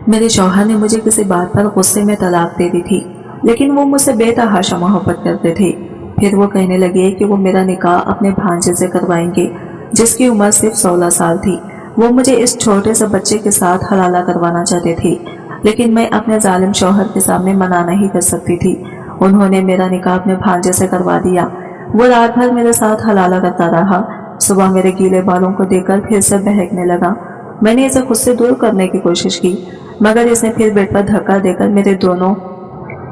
मेरे शौहर ने मुझे किसी बात पर गुस्से में तलाक दे दी थी, लेकिन वो मुझसे बेतहाशा मोहब्बत करते थे। फिर वो कहने लगे कि वो मेरा निकाह अपने भांजे से करवाएंगे, जिसकी उम्र सिर्फ 16 साल थी। वो मुझे इस छोटे से बच्चे के साथ हलाला करवाना चाहते थे, लेकिन मैं अपने जालिम शौहर के सामने मना नहीं कर सकती थी। उन्होंने मेरा निकाह अपने भांजे से करवा दिया। वो रात भर मेरे साथ हलाला करता रहा। सुबह मेरे गीले बालों को देखकर फिर से बहकने लगा। मैंने इसे खुद से दूर करने की कोशिश की, मगर इसने फिर बेड पर धक्का देकर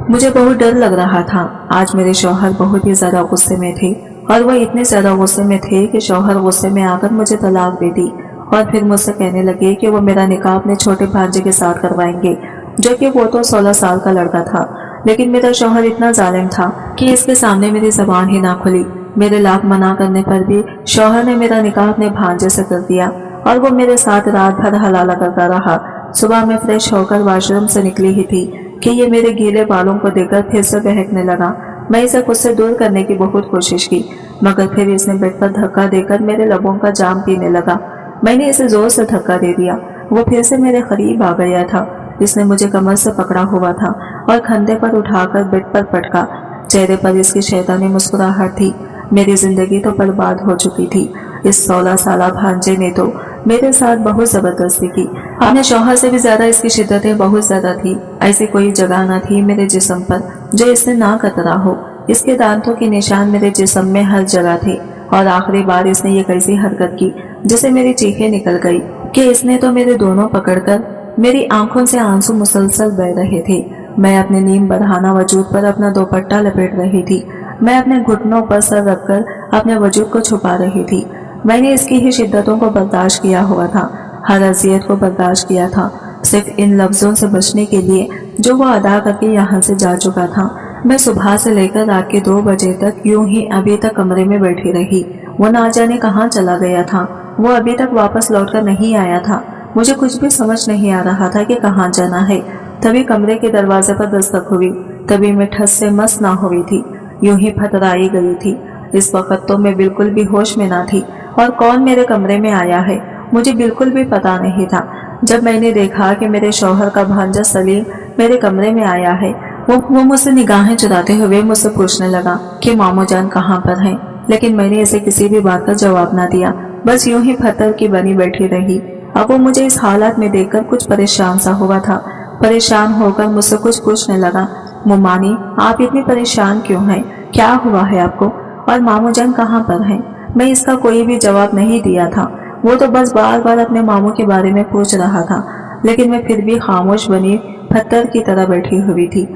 मुझे बहुत डर लग रहा था। आज मेरे शौहर बहुत ही ज्यादा गुस्से में थे, और वो इतने ज्यादा गुस्से में थे कि शौहर गुस्से में आकर मुझे तलाक दे दी और फिर मुझसे कहने लगे कि वो मेरा निकाह अपने छोटे भांजे के साथ करवाएंगे, जो कि वो तो 16 साल का लड़का था। लेकिन मेरा शौहर इतना जालिम था कि इसके सामने मेरी जबान ही ना खुली। मेरे लाख मना करने पर भी शौहर ने मेरा निकाह अपने भांजे से कर दिया और वो मेरे साथ रात भर हलाला करता रहा। सुबह में फ्रेश होकर वॉशरूम से निकली ही थी कि ये मेरे गीले बालों को देखकर फिर से बहकने लगा। मैं इसे खुद से दूर करने की बहुत कोशिश की, मगर फिर इसने बेड पर धक्का देकर मेरे लबों का जाम पीने लगा। मैंने इसे जोर से धक्का दे दिया। वो फिर से मेरे करीब आ गया था। इसने मुझे कमर से पकड़ा हुआ था और कंधे पर उठाकर बेड पर पटका। चेहरे पर इसकी शैतानी मुस्कुराहट थी। मेरी जिंदगी तो बर्बाद हो चुकी थी। इस 16 साल भांजे ने तो मेरे साथ बहुत जबरदस्ती की। अपने शौहर से भी ज्यादा इसकी शिद्दतें बहुत ज्यादा थी। ऐसी कोई जगह न थी मेरे जिस्म पर जो इसने ना कतरा हो। इसके दांतों के निशान मेरे जिस्म में हर जगह थे। और आखिरी बार इसने ये कैसी हरकत की जिसे मेरी चीखें निकल गई कि इसने तो मेरे दोनों पकड़कर मेरी आंखों से आंसू मुसलसल बह रहे थे। मैं अपने नीम बरहाना वजूद पर अपना दोपट्टा लपेट रही थी। मैं अपने घुटनों पर सर रखकर अपने वजूद को छुपा रही थी। मैंने इसकी ही शिद्दतों को बर्दाश्त किया हुआ था, हर अजियत को बर्दाश्त किया था, सिर्फ इन लफ्जों से बचने के लिए जो वो अदा करके यहाँ से जा चुका था। मैं सुबह से लेकर रात के 2 बजे तक यूं ही अभी तक कमरे में बैठी रही। वो ना जाने कहाँ चला गया था। वो अभी तक वापस लौटकर नहीं आया था। मुझे कुछ भी समझ नहीं आ रहा था कि कहाँ जाना है। तभी कमरे के दरवाजे पर दस्तक हुई। तभी मैं ठस से मस ना हुई थी, यूं ही फतराई गई थी। इस वक्त तो मैं बिल्कुल भी होश में ना थी और कौन मेरे कमरे में आया है मुझे बिल्कुल भी पता नहीं था। जब मैंने देखा कि मेरे शौहर का भांजा सलीम मेरे कमरे में आया है, वो मुझसे निगाहें चुराते हुए मुझसे पूछने लगा कि मामू जान कहाँ पर हैं। लेकिन मैंने इसे किसी भी बात का जवाब ना दिया, बस यूं ही पत्थर की बनी बैठी रही। अब वो मुझे इस हालत में देखकर कुछ परेशान सा हुआ था। परेशान होकर मुझसे कुछ पूछने लगा, मुमानी आप इतनी परेशान क्यों हैं? क्या हुआ है आपको? और मामू जान कहाँ पर हैं? मैं इसका कोई भी जवाब नहीं दिया था। वो तो बस बार बार अपने मामू के बारे में पूछ रहा था, लेकिन मैं फिर भी खामोश बनी पत्थर की तरह बैठी हुई थी।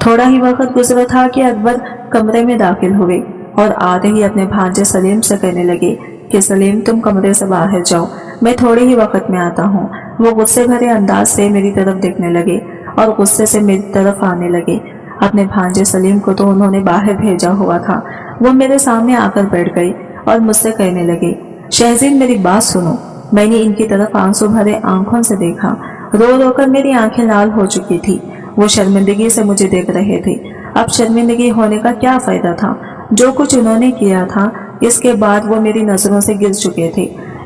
थोड़ा ही वक्त गुजरा था कि अकबर कमरे में दाखिल हुए और आते ही अपने भांजे सलीम से कहने लगे कि सलीम तुम कमरे से बाहर जाओ, मैं थोड़े ही वक्त में आता हूँ। वो गुस्से भरे अंदाज से मेरी तरफ देखने लगे और गुस्से से मेरी तरफ आने लगे। अपने भांजे सलीम को तो उन्होंने बाहर भेजा हुआ था। वो मेरे सामने आकर बैठ गई और मुझसे कहने लगे, शहजीन मेरी बात सुनो। मैंने इनकी तरफ आंसू भरे आंखों से देखा। रो रो कर मेरी आंखें लाल हो चुकी थी। वो शर्मिंदगी से मुझे देख रहे थे। अब शर्मिंदगी होने का क्या फायदा था? जो कुछ उन्होंने किया था इसके बाद वो मेरी नजरों से गिर चुके थे।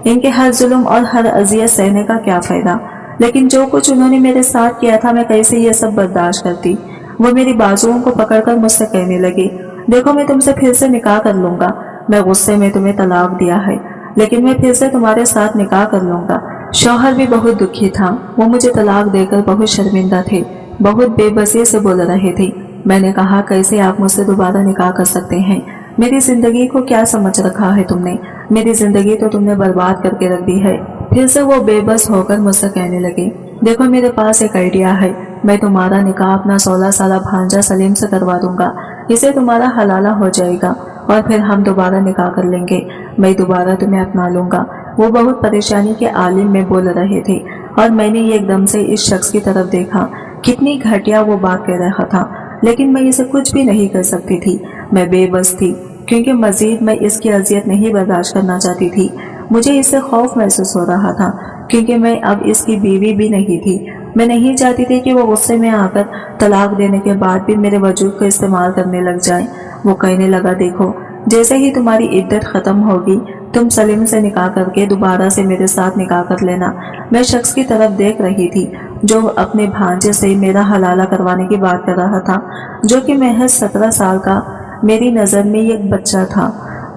इनके हर जुल्म और हर अजियत सहने का क्या फायदा? लेकिन जो कुछ उन्होंने मेरे साथ किया था मैं कैसे ये सब बर्दाश्त करती। वो मेरी बाजुओं को पकड़कर मुझसे कहने लगे, देखो मैं तुमसे फिर से निकाह कर लूंगा। मैं गुस्से में तुम्हें तलाक दिया है, लेकिन मैं फिर से तुम्हारे साथ निकाह कर लूंगा। शौहर भी बहुत दुखी था। वो मुझे तलाक देकर बहुत शर्मिंदा थे, बहुत बेबसी से बोल रहे थे। मैंने कहा, कैसे आप मुझसे दोबारा निकाह कर सकते हैं? मेरी जिंदगी को क्या समझ रखा है तुमने? मेरी जिंदगी तो तुमने बर्बाद करके रख दी है। फिर से वो बेबस होकर मुझसे कहने लगे, देखो मेरे पास एक आइडिया है। मैं तुम्हारा निकाह अपना 16 साल भांजा सलीम से करवा दूंगा। इसे तुम्हारा हलाला हो जाएगा और फिर हम दोबारा निकाह कर लेंगे। मैं दोबारा तुम्हें अपना लूंगा। वो बहुत परेशानी के आलिम में बोल रहे थे और मैंने एकदम से इस शख्स की तरफ देखा। कितनी घटिया वो बात कह रहा था, लेकिन मैं इसे कुछ भी नहीं कर सकती थी। मैं बेबस थी क्योंकि मजीद मैं इसकी अजियत नहीं बर्दाश्त करना चाहती थी। मुझे इससे खौफ महसूस हो रहा था क्योंकि मैं अब इसकी बीवी भी नहीं थी। मैं नहीं चाहती थी कि वो गुस्से में आकर तलाक देने के बाद भी मेरे वजूद का इस्तेमाल करने लग जाए। वो कहने लगा, देखो जैसे ही तुम्हारी इद्दत खत्म होगी तुम सलीम से निकाह करके दोबारा से मेरे साथ निकाह कर लेना। मैं शख्स की तरफ देख रही थी जो अपने भांजे से मेरा हलाला करवाने की बात कर रहा था, जो कि महज 17 साल का मेरी नज़र में एक बच्चा था।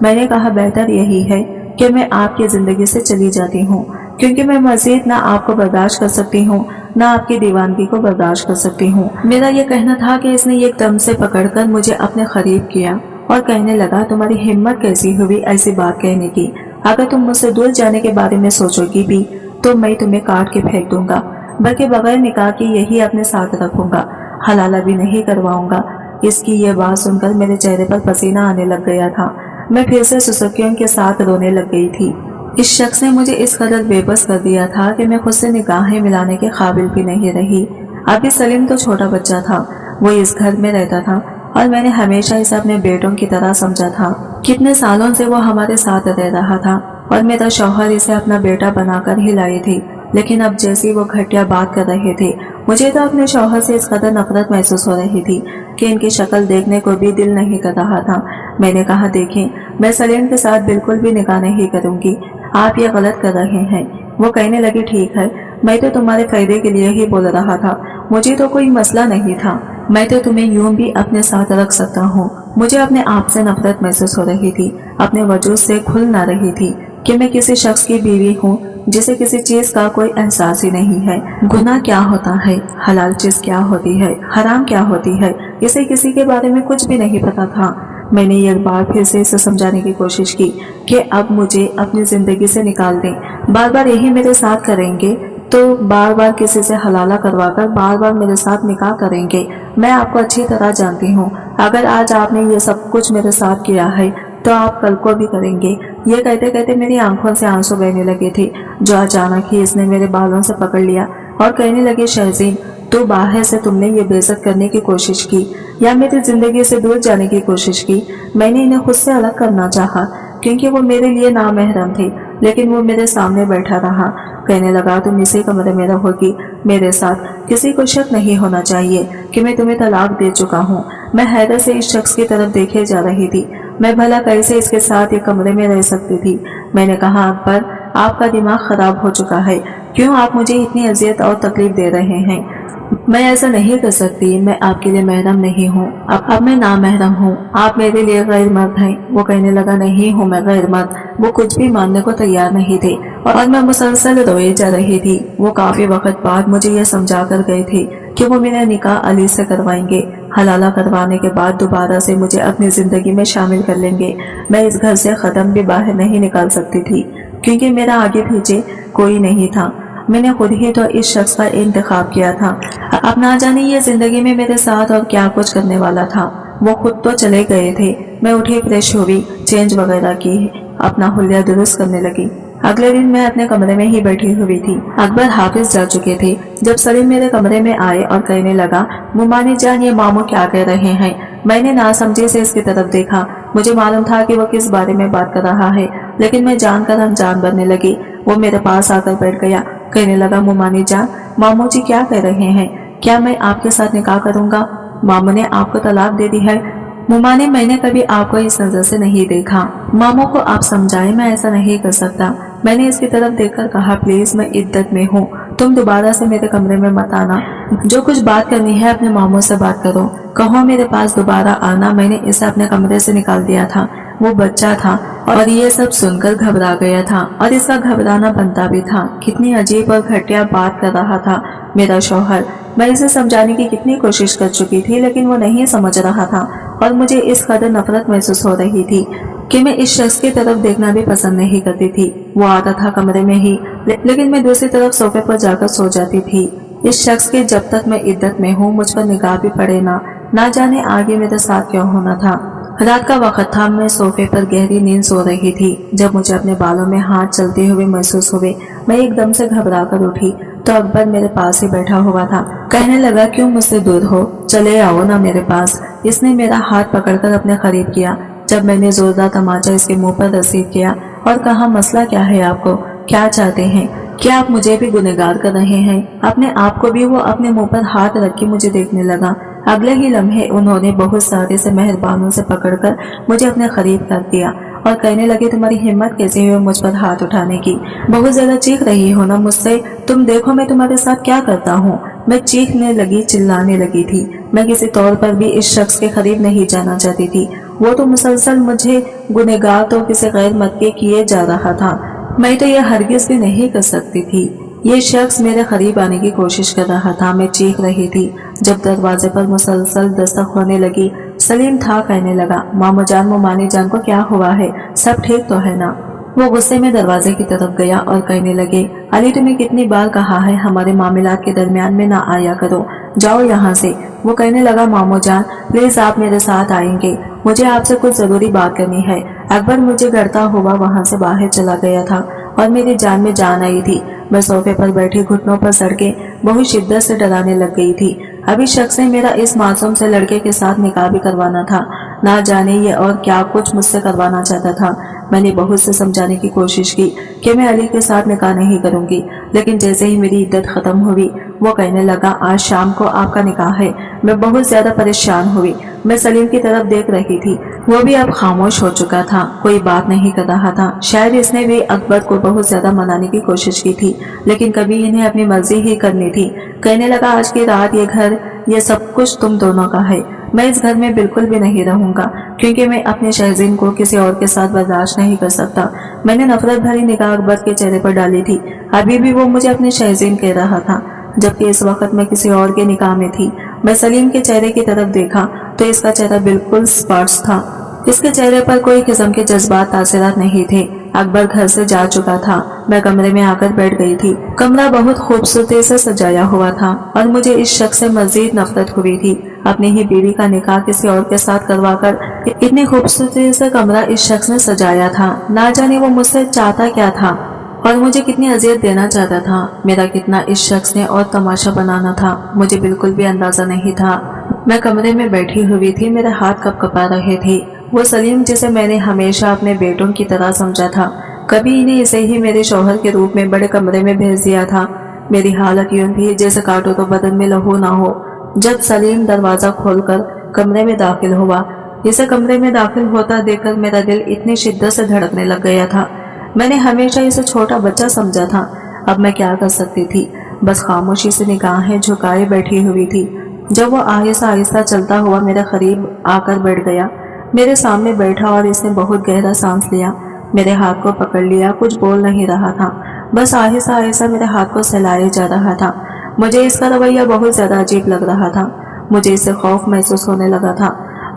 मैंने कहा बेहतर यही है कि मैं आपकी ज़िंदगी से चली जाती हूँ, क्योंकि मैं मज़ीद ना आपको बर्दाश्त कर सकती हूँ ना आपकी दीवानगी को बर्दाश्त कर सकती हूँ। मेरा ये कहना था कि इसने एकदम से पकड़कर मुझे अपने करीब किया और कहने लगा, तुम्हारी हिम्मत कैसी हुई ऐसी बात कहने की? अगर तुम मुझसे दूर जाने के बारे में सोचोगी भी तो मैं तुम्हें काट के फेंक दूंगा, बल्कि बगैर निकाह के यही अपने साथ रखूंगा, हलाला भी नहीं करवाऊंगा। इसकी ये बात सुनकर मेरे चेहरे पर पसीना आने लग गया था। मैं फिर से सुसुकियों के साथ रोने लग गई थी। इस शख्स ने मुझे इस कदर बेबस कर दिया था कि मैं खुद से निगाहें मिलाने के काबिल भी नहीं रही। अभी सलीम तो छोटा बच्चा था, वो इस घर में रहता था और मैंने हमेशा इसे अपने बेटों की तरह समझा था। कितने सालों से वो हमारे साथ रह रहा था और मेरा शौहर इसे अपना बेटा बनाकर ही लाए थे। लेकिन अब जैसी वो घटिया बात कर रहे थे, मुझे तो अपने शौहर से इस कदर नफरत महसूस हो रही थी कि इनकी शक्ल देखने को भी दिल नहीं कर रहा था। मैंने कहा, देखें, मैं सलीम के साथ बिल्कुल भी निकाह नहीं करूंगी, आप ये गलत कर रहे हैं। वो कहने लगी, ठीक है, मैं तो तुम्हारे फायदे के लिए ही बोल रहा था, मुझे तो कोई मसला नहीं था, मैं तो तुम्हें यूं भी अपने साथ रख सकता हूँ। मुझे अपने आप से नफरत महसूस हो रही थी, अपने वजूद से खुल ना रही थी कि मैं किसी शख्स की बीवी हूँ जिसे किसी चीज का कोई एहसास ही नहीं है। गुनाह क्या होता है, हलाल चीज क्या होती है, हराम क्या होती है, इसे किसी के बारे में कुछ भी नहीं पता था। मैंने एक बार फिर से इसे समझाने की कोशिश की कि अब मुझे अपनी जिंदगी से निकाल दें। बार बार यही मेरे साथ करेंगे तो बार बार किसी से हलाला करवाकर बार बार मेरे साथ निकाह करेंगे। मैं आपको अच्छी तरह जानती हूँ, अगर आज आपने ये सब कुछ मेरे साथ किया है तो आप कल को भी करेंगे। ये कहते कहते मेरी आंखों से आंसू बहने लगे थे, जो अचानक ही इसने मेरे बालों से पकड़ लिया और कहने लगे, शहज़ीन, तो बाहर से तुमने ये बेइज्जत करने की कोशिश की या मेरी जिंदगी से दूर जाने की कोशिश की। मैंने इन्हें खुद से अलग करना चाहा क्योंकि वो मेरे लिए नामहरम थे, लेकिन वो मेरे सामने बैठा रहा। कहने लगा, तुम इसी कमरे में रहोगी मेरे साथ, किसी को शक नहीं होना चाहिए कि मैं तुम्हें तलाक दे चुका हूँ। मैं हैरत से इस शख्स की तरफ देखे जा रही थी, मैं भला कैसे इसके साथ एक कमरे में रह सकती थी। मैंने कहा, अकबर, आपका दिमाग खराब हो चुका है, क्यों आप मुझे इतनी अजियत और तकलीफ दे रहे हैं? मैं ऐसा नहीं कर सकती, मैं आपके लिए महरम नहीं हूँ, अब मैं नामहरम हूँ, आप मेरे लिए गैर मर्द हैं। वो कहने लगा, नहीं हूँ मैं गैर मर्द। वो कुछ भी मानने को तैयार नहीं थे और मैं मुसलसल रोए जा रही थी। वो काफी वक्त बाद मुझे यह समझा कर गए थे कि वो मेरा निकाह अली से करवाएंगे, हलाला करवाने के बाद दोबारा से मुझे अपनी जिंदगी में शामिल कर लेंगे। मैं इस घर से कदम भी बाहर नहीं निकाल सकती थी क्योंकि मेरा आगे पीछे कोई नहीं था। मैंने खुद ही तो इस शख्स का इंतखाब किया था। अब ना जाने ये जिंदगी में मेरे साथ और क्या कुछ करने वाला था। वो खुद तो चले गए थे। मैं उठी, फ्रेश हुई, चेंज वगैरह की, अपना हुलिया दुरुस्त करने लगी। अगले दिन मैं अपने कमरे में ही बैठी हुई थी। अकबर हाफिज जा चुके थे जब सलीम मेरे कमरे में आए और कहने लगा, मुमानी जान, ये मामू क्या कह रहे हैं? मैंने नासमझी से इसकी तरफ देखा। मुझे मालूम था कि वो किस बारे में बात कर रहा है, लेकिन मैं जानकर अनजान बनने लगी। वो मेरे पास आकर बैठ गया। कहने लगा, मुमानी जान, मामू जी क्या कह रहे हैं? क्या मैं आपके साथ निकाह करूंगा? मामू ने आपको तलाक दे दी है? मुमाने, मैंने कभी आपको इस नजर से नहीं देखा। मामू को आप समझाएं, मैं ऐसा नहीं कर सकता। मैंने इसकी तरफ देखकर कहा, प्लीज, मैं इद्दत में हूँ, तुम दोबारा से मेरे कमरे में मत आना। जो कुछ बात करनी है अपने मामू से बात करो, कहो मेरे पास दोबारा आना। मैंने इसे अपने कमरे से निकाल दिया था। वो बच्चा था और ये सब सुनकर घबरा गया था और इसका घबराना बनता भी था। कितनी अजीब और घटिया बात कर रहा था मेरा शौहर। मैं इसे समझाने की कितनी कोशिश कर चुकी थी, लेकिन वो नहीं समझ रहा था और मुझे इस कदर नफरत महसूस हो रही थी कि मैं इस शख्स की तरफ देखना भी पसंद नहीं करती थी। वो आता था कमरे में ही, लेकिन मैं दूसरी तरफ सोफे पर जाकर सो जाती थी। इस शख्स के जब तक मैं इद्दत में हूँ मुझ पर निगाह भी पड़े ना जाने आगे मेरे साथ क्या होना था। रात का वक्त था, मैं सोफे पर गहरी नींद सो रही थी जब मुझे अपने बालों में हाथ चलते हुए महसूस हुए। मैं एकदम से घबरा कर उठी तो अकबर मेरे पास ही बैठा हुआ था। कहने लगा, क्यों मुझसे दूर हो, चले आओ ना मेरे पास। इसने मेरा हाथ पकड़कर अपने करीब किया। जब मैंने जोरदार तमाचा इसके मुंह पर रसीद किया और कहा, मसला क्या है आपको, क्या चाहते हैं? क्या आप मुझे भी गुनहगार कर रहे हैं? अपने आप को भी वो अपने मुंह पर हाथ रख के मुझे देखने लगा। अगले ही लम्हे उन्होंने बहुत सारे से मेहरबानों से पकड़कर मुझे अपने करीब कर दिया और कहने लगे तुम्हारी हिम्मत कैसे हुई मुझ पर हाथ उठाने की, बहुत ज्यादा चीख रही हो ना मुझसे, तुम देखो मैं तुम्हारे साथ क्या करता हूँ। मैं चीखने लगी, चिल्लाने लगी थी। मैं किसी तौर पर भी इस शख्स के करीब नहीं जाना चाहती थी। वो तो मुसलसल मुझे गुनहगार तो किसी गैर मत के किए जा रहा था। मैं तो यह हरगिज भी नहीं कर सकती थी। ये शख्स मेरे करीब आने की कोशिश कर रहा था। मैं चीख रही थी। जब दरवाजे पर मुसलसल दस्तक होने लगी, सलीम था कहने लगा, मामू जान, मुमानी जान को क्या हुआ है, सब ठीक तो है ना। वो गुस्से में दरवाजे की तरफ गया और कहने लगे, अली तुम्हें कितनी बार कहा है हमारे मामलात के दरमियान में ना आया करो, जाओ यहाँ से। वो कहने लगा, मामू जान प्लीज आप मेरे साथ आएंगे, मुझे आपसे कुछ जरूरी बात करनी है। अकबर मुझे डरता हुआ वहाँ से बाहर चला गया था और मेरी जान में जान आई थी। मैं सोफे पर बैठी घुटनों पर सड़ के बहुत शिद्दत से डराने लग गई थी। अभी शख्स ने मेरा इस मासूम से लड़के के साथ निकाह भी करवाना था। ना जाने ये और क्या कुछ मुझसे करवाना चाहता था। मैंने बहुत से समझाने की कोशिश की कि मैं अली के साथ निकाह नहीं करूंगी, लेकिन जैसे ही मेरी इद्दत खत्म हुई वो कहने लगा, आज शाम को आपका निकाह है। मैं बहुत ज्यादा परेशान हुई। मैं सलीम की तरफ देख रही थी। वो भी अब खामोश हो चुका था, कोई बात नहीं कर रहा था। शायद इसने भी अकबर को बहुत ज्यादा मनाने की कोशिश की थी, लेकिन कभी इन्हें अपनी मर्जी ही करनी थी। कहने लगा, आज की रात ये घर, ये सब कुछ तुम दोनों का है। मैं इस घर में बिल्कुल भी नहीं रहूंगा, क्योंकि मैं अपने शहज़ीन को किसी और के साथ बर्दाश्त नहीं कर सकता। मैंने नफरत भरी निगाह अकबर के चेहरे पर डाली थी। अभी भी वो मुझे अपने शहज़ीन कह रहा था, जबकि इस वक्त मैं किसी और के निकाह में थी। मैं सलीम के चेहरे की तरफ देखा तो इसका चेहरा बिल्कुल स्पष्ट था। इसके चेहरे पर कोई किस्म के जज्बात तासिरात नहीं थे। अकबर घर से जा चुका था। मैं कमरे में आकर बैठ गई थी। कमरा बहुत खूबसूरती से सजाया हुआ था और मुझे इस शख्स से मजीद नफरत हुई थी। अपनी ही बीवी का निकाह किसी और के साथ करवाकर इतनी खूबसूरती से कमरा इस शख्स ने सजाया था। ना जाने वो मुझसे चाहता क्या था और मुझे कितनी अजियत देना चाहता था। मेरा कितना इस शख्स ने और तमाशा बनाना था, मुझे बिल्कुल भी अंदाजा नहीं था। मैं कमरे में बैठी हुई थी, मेरे हाथ कपकपा रहे थे। वो सलीम जिसे मैंने हमेशा अपने बेटों की तरह समझा था, कभी इन्हें इसे ही मेरे शौहर के रूप में बड़े कमरे में भेज दिया था। मेरी हालत यूं थी जैसे काटो तो बदन में लहू ना हो। जब सलीम दरवाजा खोलकर कमरे में दाखिल हुआ, इसे कमरे में दाखिल होता देखकर मेरा दिल इतनी शिद्दत से धड़कने लग गया था। मैंने हमेशा इसे छोटा बच्चा समझा था। अब मैं क्या कर सकती थी, बस खामोशी से निगाहें झुकाए बैठी हुई थी। जब वो आहिस्ता आहिस्ता चलता हुआ मेरे करीब आकर बैठ गया, मेरे सामने बैठा और इसने बहुत गहरा सांस लिया, मेरे हाथ को पकड़ लिया। कुछ बोल नहीं रहा था, बस आहिस्ता आहिस्ता मेरे हाथ को सहलाए जा रहा था। मुझे इसका रवैया बहुत ज्यादा अजीब लग रहा था। मुझे इससे खौफ महसूस होने लगा था।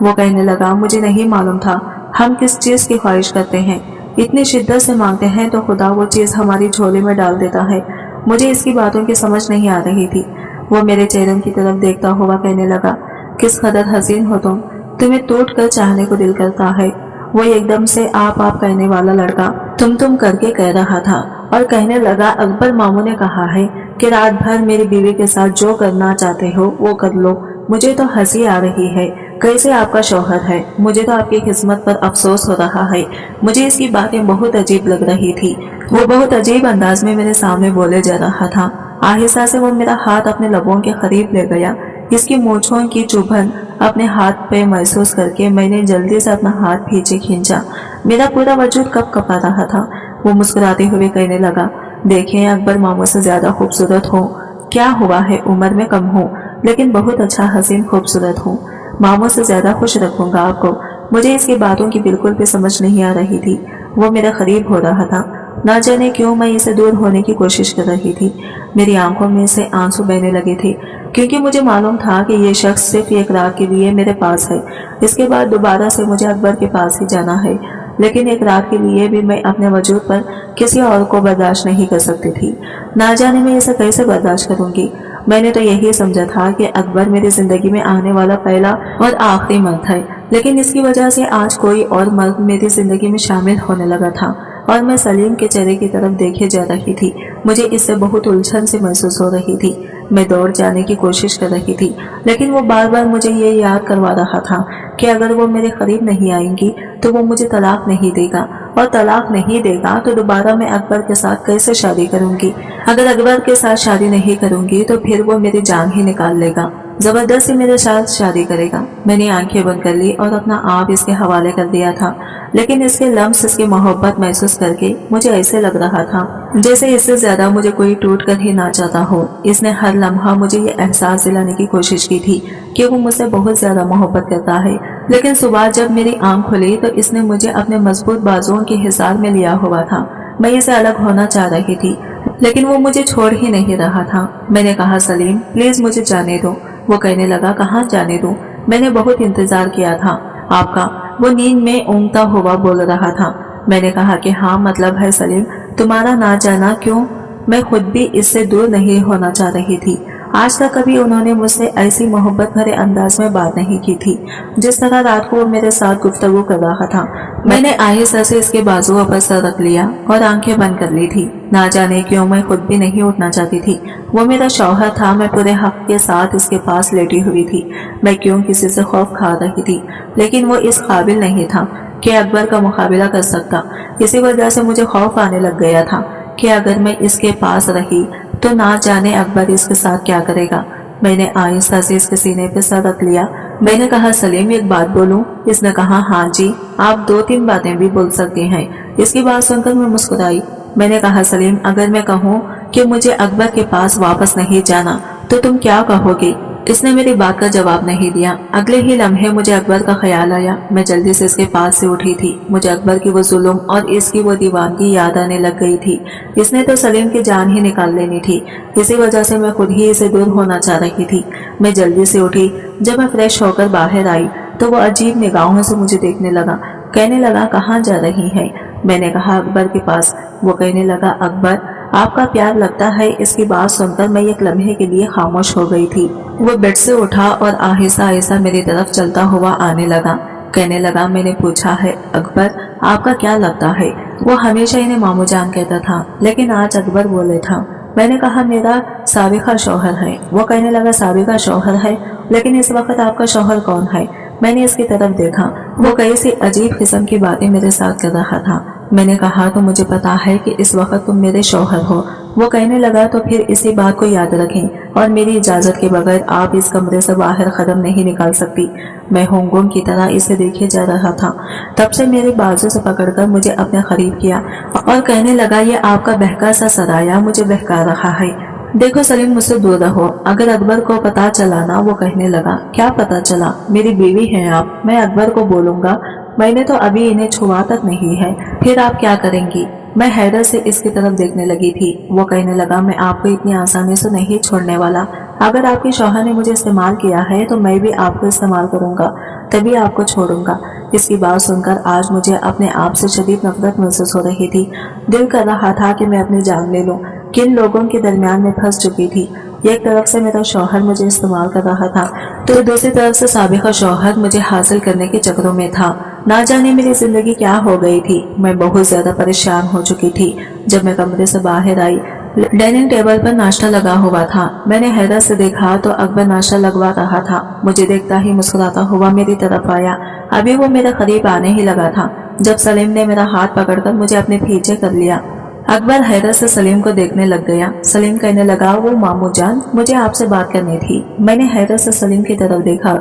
वो कहने लगा, मुझे नहीं मालूम था हम किस चीज की ख्वाहिश करते हैं, इतनी शिद्दत से मांगते हैं तो खुदा वो चीज हमारी झोली में डाल देता है। मुझे इसकी बातों की समझ नहीं आ रही थी। वो मेरे चेहरे की तरफ देखता हुआ कहने लगा, किस कदर हसीन हो तुम, तुम्हें टूट कर चाहने को दिल करता है। वो एकदम से आप कहने वाला लड़का तुम करके कह रहा था और कहने लगा, अकबर मामू ने कहा है कि रात भर मेरी बीवी के साथ जो करना चाहते हो वो कर लो। मुझे तो हंसी आ रही है, कैसे आपका शौहर है, मुझे तो आपकी किस्मत पर अफसोस हो रहा है। मुझे इसकी बातें बहुत अजीब लग रही थी। वो बहुत अजीब अंदाज में मेरे सामने बोले जा रहा था। आहिस्ता से वो मेरा हाथ अपने लबों के करीब ले गया। इसकी मूंछों की चुभन अपने हाथ पे महसूस करके मैंने जल्दी से अपना हाथ पीछे खींचा। मेरा पूरा वजूद कपकपा रहा था। वो मुस्कुराते हुए कहने लगा, देखें अकबर मामू से ज्यादा खूबसूरत हो, क्या हुआ है, उम्र में कम हूँ लेकिन बहुत अच्छा हसीन खूबसूरत हूँ। मामू से ज्यादा खुश रखूंगा आपको। मुझे इसकी बातों की बिल्कुल भी समझ नहीं आ रही थी। वो मेरे करीब हो रहा था। ना जाने क्यों मैं इसे दूर होने की कोशिश कर रही थी। मेरी आंखों में से आंसू बहने लगे थे, क्योंकि मुझे मालूम था कि ये शख्स सिर्फ एक रात के लिए मेरे पास है। इसके बाद दोबारा से मुझे अकबर के पास ही जाना है, लेकिन एक रात के लिए भी मैं अपने वजूद पर किसी और को बर्दाश्त नहीं कर सकती थी। ना जाने मैं इसे कैसे बर्दाश्त करूंगी। मैंने तो यही समझा था कि अकबर मेरी जिंदगी में आने वाला पहला और आखिरी मर्द है, लेकिन इसकी वजह से आज कोई और मर्द मेरी जिंदगी में शामिल होने लगा था और मैं सलीम के चेहरे की तरफ देखे जा रही थी। मुझे इससे बहुत उलझन सी महसूस हो रही थी। मैं दौड़ जाने की कोशिश कर रही थी, लेकिन वो बार बार मुझे ये याद करवा रहा था कि अगर वो मेरे करीब नहीं आएंगी तो वो मुझे तलाक नहीं देगा, और तलाक नहीं देगा तो दोबारा मैं अकबर के साथ कैसे शादी करूंगी। अगर अकबर के साथ शादी नहीं करूंगी तो फिर वो मेरी जान ही निकाल लेगा। जबरदस्ती मेरे साथ शादी करेगा। मैंने आंखें बंद कर ली और अपना आप इसके हवाले कर दिया था, लेकिन इसके लम्स, इसकी मोहब्बत महसूस करके मुझे ऐसे लग रहा था जैसे इससे ज्यादा मुझे कोई टूट कर ही ना चाहता हो। इसने हर लम्हा मुझे ये एहसास दिलाने की कोशिश की थी कि वो मुझसे बहुत ज्यादा मोहब्बत करता है, लेकिन सुबह जब मेरी आंख खुली तो इसने मुझे अपने मजबूत बाजुओं के हिसार में लिया हुआ था। मैं इसे अलग होना चाह रही थी, लेकिन वो मुझे छोड़ ही नहीं रहा था। मैंने कहा, सलीम प्लीज मुझे जाने दो। वो कहने लगा, कहाँ जाने दूं? मैंने बहुत इंतजार किया था आपका। वो नींद में ऊँघता हुआ बोल रहा था। मैंने कहा कि हाँ, मतलब है सलीम, तुम्हारा ना जाना क्यों? मैं खुद भी इससे दूर नहीं होना चाह रही थी। आज तक कभी उन्होंने मुझसे ऐसी मोहब्बत भरे अंदाज में बात नहीं की थी जिस तरह रात को वो मेरे साथ गुफ्तगू कर रहा था। मैंने आहिस्ता से इसके बाजुओं पर सर रख लिया और आंखें बंद कर ली थी। ना जाने क्यों मैं खुद भी नहीं उठना चाहती थी। वो मेरा शौहर था, मैं पूरे हक के साथ इसके पास लेटी हुई थी। मैं क्यों किसी से खौफ खा रही थी, लेकिन वो इस काबिल नहीं था कि अकबर का मुकाबला कर सकता। इसी वजह से मुझे खौफ आने लग गया था कि अगर मैं इसके पास रही तो ना जाने अकबर इसके साथ क्या करेगा। मैंने आहिस्ता से इसके सीने पे सर रख लिया। मैंने कहा, सलीम एक बात बोलूं? इसने कहा, हाँ जी, आप 2-3 बातें भी बोल सकते हैं। इसकी बात सुनकर मैं मुस्कुराई। मैंने कहा, सलीम अगर मैं कहूँ कि मुझे अकबर के पास वापस नहीं जाना तो तुम क्या कहोगे? इसने मेरी बात का जवाब नहीं दिया। अगले ही लम्हे मुझे अकबर का ख्याल आया। मैं जल्दी से इसके पास से उठी थी। मुझे अकबर की वो जुल्म और इसकी वो दीवानगी याद आने लग गई थी। इसने तो सलीम की जान ही निकाल लेनी थी। इसी वजह से मैं खुद ही इसे दूर होना चाह रही थी। मैं जल्दी से उठी। जब मैं फ्रेश होकर बाहर आई तो वो अजीब निगाहों से मुझे देखने लगा। कहने लगा, कहाँ जा रही है? मैंने कहा, अकबर के पास। वो कहने लगा, अकबर आपका प्यार लगता है। इसकी बात सुनकर मैं एक लम्हे के लिए खामोश हो गई थी। वो बेड से उठा और आहिस्ता आहिस्ता मेरी तरफ चलता हुआ आने लगा। कहने लगा, मैंने पूछा है अकबर आपका क्या लगता है? वो हमेशा इन्हें मामू जान कहता था, लेकिन आज अकबर बोले था। मैंने कहा, मेरा साबिका शौहर है। वो कहने लगा, साबिका शौहर है, लेकिन इस वक्त आपका शौहर कौन है? मैंने इसकी तरफ देखा। वो कई सी अजीब किस्म की बातें मेरे साथ कर रहा था। मैंने कहा, तो मुझे पता है कि इस वक्त तुम मेरे शौहर हो। वो कहने लगा, तो फिर इसी बात को याद रखें और मेरी इजाजत के बगैर आप इस कमरे से बाहर कदम नहीं निकाल सकती। मैं होंगोंग की तरह इसे देखे जा रहा था। तब से मेरे बाजू से पकड़कर मुझे अपने करीब किया और कहने लगा, ये आपका बहका सा सराया मुझे बहका रहा है। देखो सलीम, मुझसे दूर रहो। अगर अकबर को पता चला ना। वो कहने लगा, क्या पता चला? मेरी बीवी हैं आप। मैं अकबर को बोलूंगा मैंने तो अभी इन्हें छुआ तक नहीं है। फिर आप क्या करेंगी? मैं हैरत से इसकी तरफ देखने लगी थी। वो कहने लगा, मैं आपको इतनी आसानी से नहीं छोड़ने वाला। अगर आपके शौहर ने मुझे इस्तेमाल किया है तो मैं भी आपको इस्तेमाल करूंगा, तभी आपको छोड़ूंगा। इसकी बात सुनकर आज मुझे अपने आप से शदीद नफरत महसूस हो रही थी। दिल कर रहा था कि मैं अपनी जान ले लूं। किन लोगों के दरमियान में फंस चुकी थी। एक तरफ से मेरा शौहर मुझे इस्तेमाल कर रहा था तो दूसरी तरफ से साबिका शौहर मुझे हासिल करने के चक्रों में था। ना जाने मेरी जिंदगी क्या हो गई थी। मैं बहुत ज्यादा परेशान हो चुकी थी। जब मैं कमरे से बाहर आई, डाइनिंग टेबल पर नाश्ता लगा हुआ था। मैंने हैरत से देखा तो अकबर नाश्ता लगवा रहा था। मुझे देखता ही मुस्कुराता हुआ मेरी तरफ आया। अभी वो मेरे करीब आने ही लगा था जब सलीम ने मेरा हाथ पकड़कर मुझे अपने पीछे कर लिया। अकबर हैरत से सलीम को देखने लग गया। सलीम कहने लगा, वो मामू जान, मुझे आपसे बात करनी थी। मैंने हैरत से सलीम की तरफ देखा।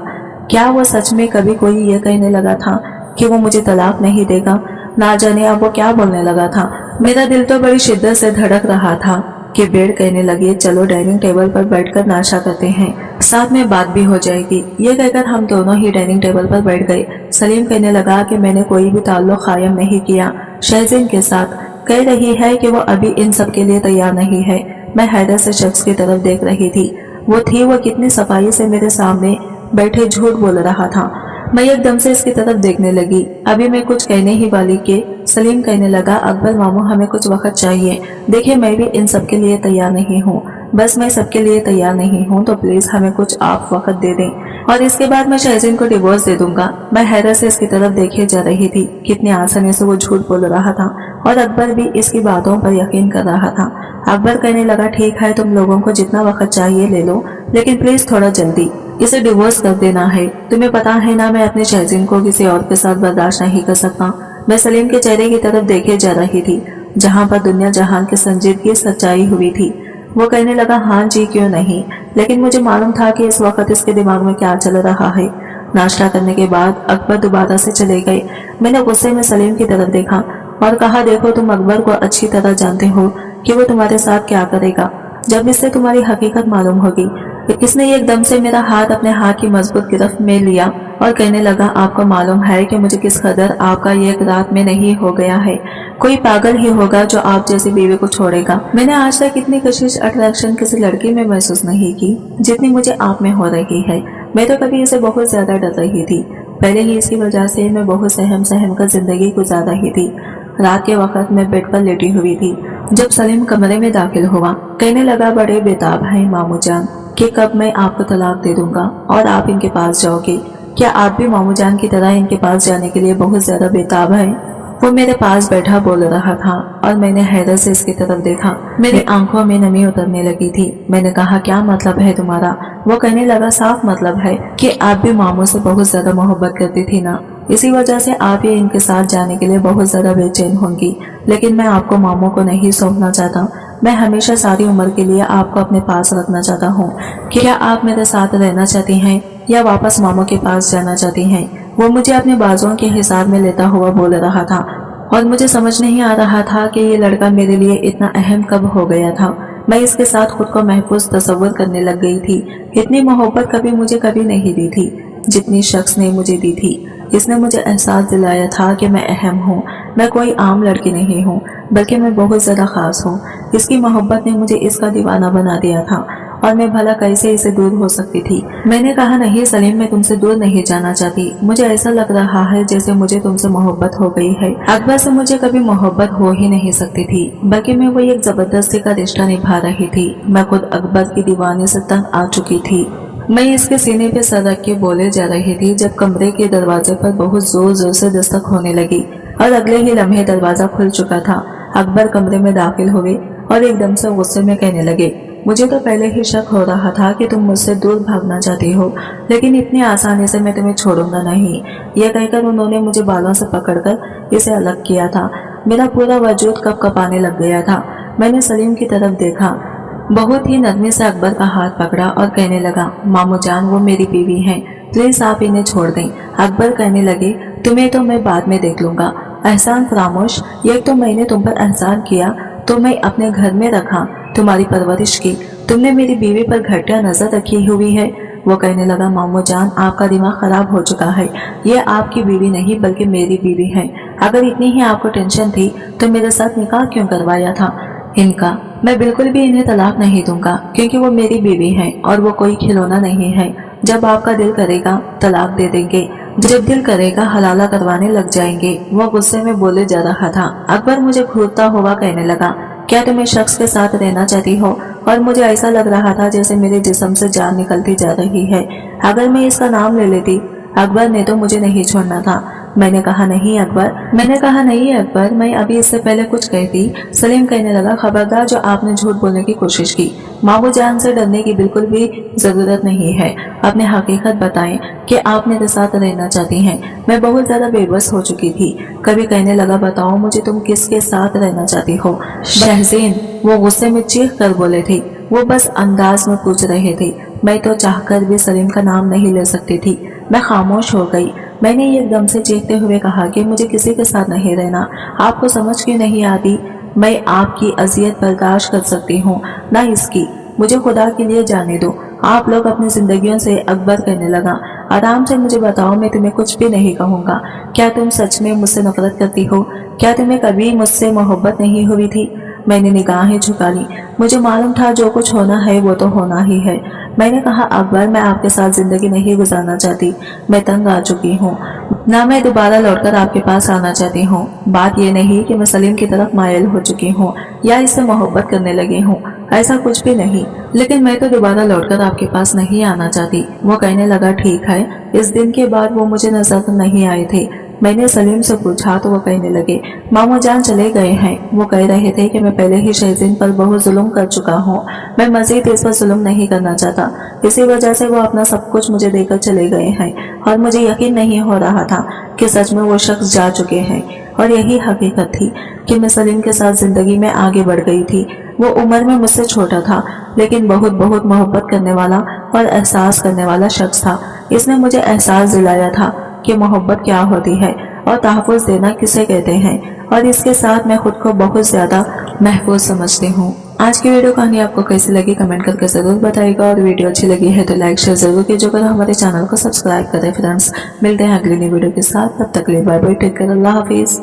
क्या वो सच में कभी कोई ये कहने लगा था कि वो मुझे तलाक नहीं देगा? ना जाने अब वो क्या बोलने लगा था। मेरा दिल तो बड़ी शिद्दत से धड़क रहा था कि बेड कहने लगे, चलो डाइनिंग टेबल पर बैठकर नाश्ता करते हैं, साथ में बात भी हो जाएगी। ये कहकर हम दोनों ही डाइनिंग टेबल पर बैठ गए। सलीम कहने लगा कि मैंने कोई भी ताल्लुक कायम नहीं किया शहज़ीन के साथ। कह रही है कि वो अभी इन सब के लिए तैयार नहीं है। मैं हैरत से शख्स की तरफ देख रही थी। वो कितनी सफाई से मेरे सामने बैठे झूठ बोल रहा था। मैं एकदम से इसकी तरफ देखने लगी। अभी मैं कुछ कहने ही वाली के सलीम कहने लगा, अकबर मामू हमें कुछ वक्त चाहिए। देखिए, मैं भी इन सब के लिए तैयार नहीं हूँ। बस मैं सबके लिए तैयार नहीं हूँ, तो प्लीज हमें कुछ आप वक्त दे दें और इसके बाद मैं शहज़ीन को डिवोर्स दे दूंगा। मैं हैरत से इसकी तरफ देखे जा रही थी। कितनी आसानी से वो झूठ बोल रहा था और अकबर भी इसकी बातों पर यकीन कर रहा था। अकबर कहने लगा, ठीक है, तुम लोगों को जितना वक्त चाहिए ले लो, लेकिन प्लीज थोड़ा जल्दी। इसे डिवोर्स कर देना है। तुम्हें पता है ना, मैं अपने शहज़ीन को किसी और के साथ बर्दाश्त नहीं कर सकता। मैं सलीम के चेहरे की तरफ देखे जा रही थी, जहाँ पर दुनिया जहान की संजीदगी सच्चाई हुई थी। वो कहने लगा हाँ जी क्यों नहीं, लेकिन मुझे मालूम था कि इस वक्त इसके दिमाग में क्या चल रहा है। नाश्ता करने के बाद अकबर दोबारा से चले गए। मैंने गुस्से में सलीम की तरफ देखा और कहा देखो तुम अकबर को अच्छी तरह जानते हो कि वो तुम्हारे साथ क्या करेगा जब इससे तुम्हारी हकीकत मालूम होगी। इसने एकदम से मेरा हाथ अपने हाथ की मजबूत गिरफ्त में लिया और कहने लगा आपको मालूम है कि मुझे किस कदर आपका ये एक रात में नहीं हो गया है। कोई पागल ही होगा जो आप जैसी बीवी को छोड़ेगा। मैंने आज तक इतनी कशिश अट्रैक्शन किसी लड़की में महसूस नहीं की जितनी मुझे आप में हो रही है। मैं तो कभी इसे बहुत ज्यादा डर रही थी। पहले ही इसकी वजह से मैं बहुत सहम कर जिंदगी गुजार रही थी। रात के वक्त मैं बेड पर लेटी हुई थी जब सलीम कमरे में दाखिल हुआ। कहने लगा बड़े बेताब हैं मामू जान कि कब मैं आपको तलाक दे दूंगा और आप इनके पास जाओगे। क्या आप भी मामू जान की तरह इनके पास जाने के लिए बहुत ज्यादा बेताब हैं? वो मेरे पास बैठा बोल रहा था और मैंने हैरत से इसकी तरफ देखा। मेरी आंखों में नमी उतरने लगी थी। मैंने कहा क्या मतलब है तुम्हारा? वो कहने लगा साफ मतलब है कि आप भी मामू से बहुत ज्यादा मोहब्बत करती थी ना, इसी वजह से आप ये इनके साथ जाने के लिए बहुत ज्यादा बेचैन होंगी। लेकिन मैं आपको मामू को नहीं सौंपना चाहता। मैं हमेशा सारी उम्र के लिए आपको अपने पास रखना चाहता हूँ। क्या आप मेरे साथ रहना चाहती हैं या वापस मामू के पास जाना चाहती हैं? वो मुझे अपने बाजुओं के हिसाब में लेता हुआ बोल रहा था और मुझे समझ नहीं आ रहा था कि ये लड़का मेरे लिए इतना अहम कब हो गया था। मैं इसके साथ खुद को महफूज तस्वर करने लग गई थी। इतनी मोहब्बत कभी मुझे कभी नहीं दी थी जितनी शख्स ने मुझे दी थी। इसने मुझे एहसास दिलाया था कि मैं अहम हूँ। मैं कोई आम लड़की नहीं हूँ बल्कि मैं बहुत ज्यादा खास हूँ। इसकी मोहब्बत ने मुझे इसका दीवाना बना दिया था और मैं भला कैसे इसे दूर हो सकती थी। मैंने कहा नहीं सलीम, मैं तुमसे दूर नहीं जाना चाहती। मुझे ऐसा लग रहा है जैसे मुझे तुमसे मोहब्बत हो गई है। अकबर से मुझे कभी मोहब्बत हो ही नहीं सकती थी, बल्कि मैं वो एक जबरदस्ती का रिश्ता निभा रही थी। मैं खुद अकबर की दीवानी से तंग आ चुकी थी। मैं इसके सीने पे सर रख के बोले जा रही थी जब कमरे के दरवाजे पर बहुत जोर जोर से दस्तक होने लगी और अगले ही लम्हे दरवाजा खुल चुका था। अकबर कमरे में दाखिल हुए और एकदम से गुस्से में कहने लगे मुझे तो पहले ही शक हो रहा था कि तुम मुझसे दूर भागना चाहती हो, लेकिन इतनी आसानी से मैं तुम्हें छोड़ूंगा नहीं। यह कहकर उन्होंने मुझे बालों से पकड़कर इसे अलग किया था। मेरा पूरा वजूद कपकपाने लग गया था। मैंने सलीम की तरफ देखा। बहुत ही नरमी से अकबर का हाथ पकड़ा और कहने लगा मामू जान वो मेरी बीवी हैं, प्लीज आप इन्हें छोड़ दें। अकबर कहने लगे तुम्हें तो मैं बाद में देख लूंगा। एहसान फरामोश, ये तो मैंने तुम पर एहसान किया तो मैं अपने घर में रखा, तुम्हारी परवरिश की। तुमने मेरी बीवी पर घटिया नजर रखी हुई है। वो कहने लगा मामू जान आपका दिमाग खराब हो चुका है। ये आपकी बीवी नहीं बल्कि मेरी बीवी है। अगर इतनी ही आपको टेंशन थी तो मेरे साथ निकाह क्यों करवाया था इनका? मैं बिल्कुल भी इन्हें तलाक नहीं दूंगा क्योंकि वो मेरी बीवी है और वो कोई खिलौना नहीं है। जब आपका दिल करेगा तलाक दे देंगे, जब दिल करेगा हलाला करवाने लग जाएंगे। वो गुस्से में बोले जा रहा था। अकबर मुझे घूरता हुआ कहने लगा क्या तुम इस शख्स के साथ रहना चाहती हो? और मुझे ऐसा लग रहा था जैसे मेरे जिस्म से जान निकलती जा रही है। अगर मैं इसका नाम ले लेती, अकबर ने तो मुझे नहीं छोड़ना था। मैंने कहा नहीं अकबर, मैं अभी इससे पहले कुछ कहती। सलीम कहने लगा खबरदार जो आपने झूठ बोलने की कोशिश की। मामू जान से डरने की बिल्कुल भी जरूरत नहीं है। अपने हकीकत बताएं कि आप मेरे साथ रहना चाहती हैं। मैं बहुत ज्यादा बेबस हो चुकी थी। कभी कहने लगा बताओ मुझे तुम किसके साथ रहना चाहती हो? शहज़ेन, वो गुस्से में चीख कर बोले थे। वो बस अंदाज में पूछ रहे थे। मैं तो चाहकर भी सलीम का नाम नहीं ले सकती थी। मैं खामोश हो गई। मैंने एकदम से चीखते हुए कहा कि मुझे किसी के साथ नहीं रहना। आपको समझ क्यों नहीं आती? मैं आपकी अजियत बर्दाश्त कर सकती हूँ, ना इसकी। मुझे खुदा के लिए जाने दो। आप लोग अपनी जिंदगियों से। अकबर कहने लगा आराम से मुझे बताओ, मैं तुम्हें कुछ भी नहीं कहूँगा। क्या तुम सच में मुझसे नफरत करती हो? क्या तुम्हें कभी मुझसे मोहब्बत नहीं हुई थी? मैंने निगाहें झुका ली। मुझे मालूम था जो कुछ होना है वो तो होना ही है। मैंने कहा अकबर मैं आपके साथ जिंदगी नहीं गुजारना चाहती। मैं तंग आ चुकी हूँ, ना मैं दोबारा लौटकर आपके पास आना चाहती हूँ। बात यह नहीं कि मैं सलीम की तरफ मायल हो चुकी हूँ या इससे मोहब्बत करने लगी हूँ, ऐसा कुछ भी नहीं। लेकिन मैं तो दोबारा लौटकर आपके पास नहीं आना चाहती। वो कहने लगा ठीक है। इस दिन के बाद वो मुझे नजर नहीं आए थे। मैंने सलीम से पूछा तो वो कहने लगे मामू जान चले गए हैं। वो कह रहे थे कि मैं पहले ही शहज़ेन पर बहुत जुल्म कर चुका हूँ। मैं मजीद इस पर जुल्म नहीं करना चाहता। इसी वजह से वो अपना सब कुछ मुझे देकर चले गए हैं और मुझे यकीन नहीं हो रहा था कि सच में वो शख्स जा चुके हैं। और यही हकीकत थी कि मैं सलीम के साथ जिंदगी में आगे बढ़ गई थी। वो उम्र में मुझसे छोटा था, लेकिन बहुत बहुत मोहब्बत करने वाला और एहसास करने वाला शख्स था। इसने मुझे एहसास दिलाया था कि मोहब्बत क्या होती है और तहफ़्फ़ुज़ देना किसे कहते हैं, और इसके साथ मैं खुद को बहुत ज़्यादा महफूज समझती हूँ। आज की वीडियो कहानी आपको कैसी लगी कमेंट करके ज़रूर बताइएगा, और वीडियो अच्छी लगी है तो लाइक शेयर ज़रूर कीजिएगा, हमारे चैनल को सब्सक्राइब करें। फ्रेंड्स, मिलते हैं अगली नई वीडियो के साथ, तब तक के लिए बाय बाय, टेक केयर, अल्लाह हाफिज़।